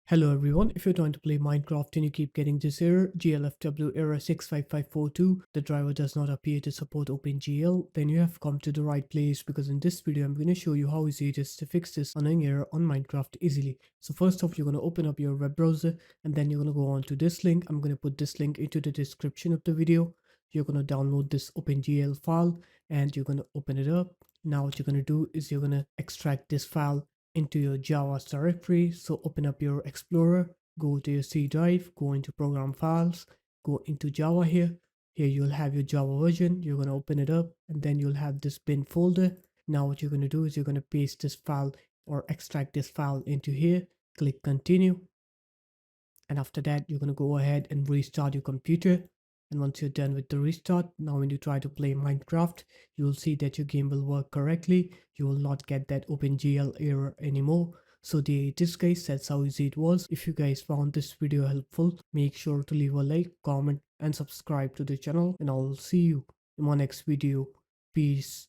Hello everyone, if you're trying to play Minecraft and you keep getting this error, GLFW error 65542, the driver does not appear to support OpenGL, then you have come to the right place because in this video I'm going to show you how easy it is to fix this annoying error on Minecraft easily. So first off, you're going to open up your web browser and then you're going to go on to this link. I'm going to put this link into the description of the video. You're going to download this OpenGL file and you're going to open it up. Now what you're going to do is you're going to extract this file into your Java's directory. So open up your Explorer, go to your C drive, go into program files, go into Java here. Here you'll have your Java version. You're going to open it up and then you'll have this bin folder. Now what you're going to do is you're going to paste this file or extract this file into here. Click continue. And after that, you're going to go ahead and restart your computer. And once you're done with the restart, now when you try to play Minecraft, you will see that your game will work correctly. You will not get that OpenGL error anymore. So this guys, that's how easy it was. If you guys found this video helpful, make sure to leave a like, comment and subscribe to the channel, and I'll see you in my next video. Peace.